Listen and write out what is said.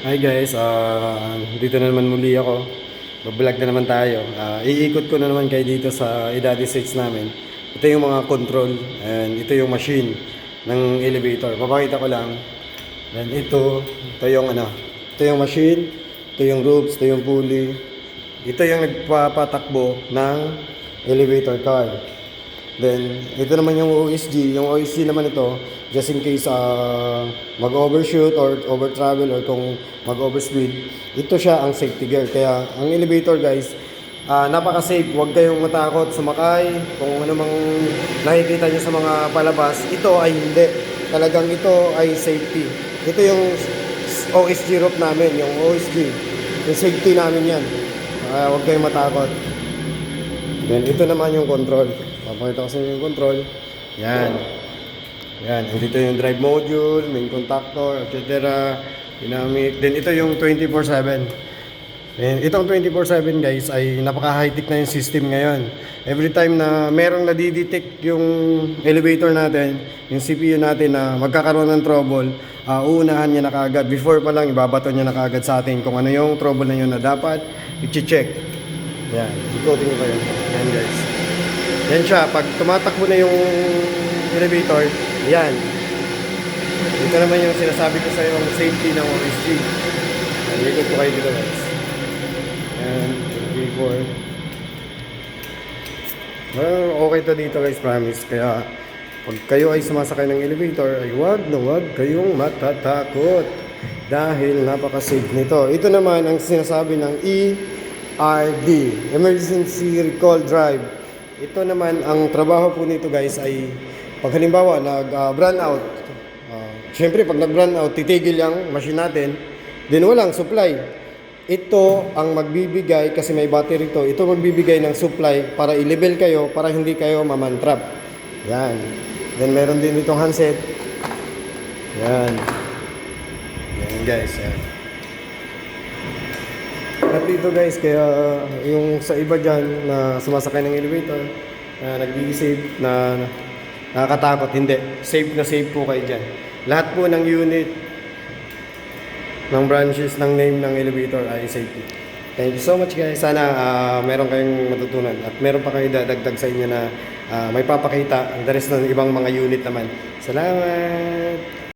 Hi guys, dito na naman muli ako. Vlog na naman tayo. Iikot ko na naman kayo dito sa Idadi Seats namin. Ito yung mga control and ito yung machine ng elevator. Papakita ko lang. Then ito yung ito yung machine, ito yung ropes, ito yung pulley. Ito yung nagpapatakbo ng elevator car. Then, ito naman yung OSG. Yung OSG naman ito, just in case mag-overshoot or over-travel or kung mag-overspeed, ito siya ang safety gear. Kaya, ang elevator guys, napaka-safe. Huwag kayong matakot sumakay. Kung ano mang nakikita nyo sa mga palabas, ito ay hindi. Talagang ito ay safety. Ito yung OSG rope namin, yung OSG. Yung safety namin yan. Huwag kayong matakot. Then, ito naman yung control. Papakita ko sa inyo yung control. Yan. Yan. Dito yung drive module, main contactor, etc. Dynamic. Then, ito yung 24/7. And itong 24/7 guys ay napaka-high-tech na yung system ngayon. Every time na merong nadidetect yung elevator natin, yung CPU natin na magkakaroon ng trouble, uunahan niya na kaagad. Before pa lang, ibabato niya na kaagad sa atin kung ano yung trouble na yun na dapat i-check. Yan. Ikotin ko kayo. Yan guys. Yan siya. Pag tumatakbo na yung elevator, yan. Ito naman yung sinasabi ko sa yung safety ng OSG. Ikot ko kayo dito guys. Yan. Before. Well, okay to dito guys, promise. Kaya pag kayo ay sumasakay ng elevator, ay wag na wag kayong matatakot. Dahil napaka-safe nito. Ito naman ang sinasabi ng ERD, Emergency Recall Drive. Ito naman, ang trabaho po nito guys ay pag halimbawa nag-run out, syempre pag nag-run out, titigil yung machine natin, then walang supply. Ito ang magbibigay, kasi may battery ito magbibigay ng supply para i-level kayo, para hindi kayo mamantrap. Yan. Then meron din itong handset. Yan. Yan guys, yan. At dito guys, kaya yung sa iba dyan na sumasakay ng elevator, nag-i-save na nakakatakot, hindi. Safe na safe po kayo dyan. Lahat po ng unit, ng branches, ng name ng elevator ay safety. Thank you so much guys. Sana meron kayong matutunan at meron pa kayo dadagdag sa inyo na may papakita ang the rest ng ibang mga unit naman. Salamat!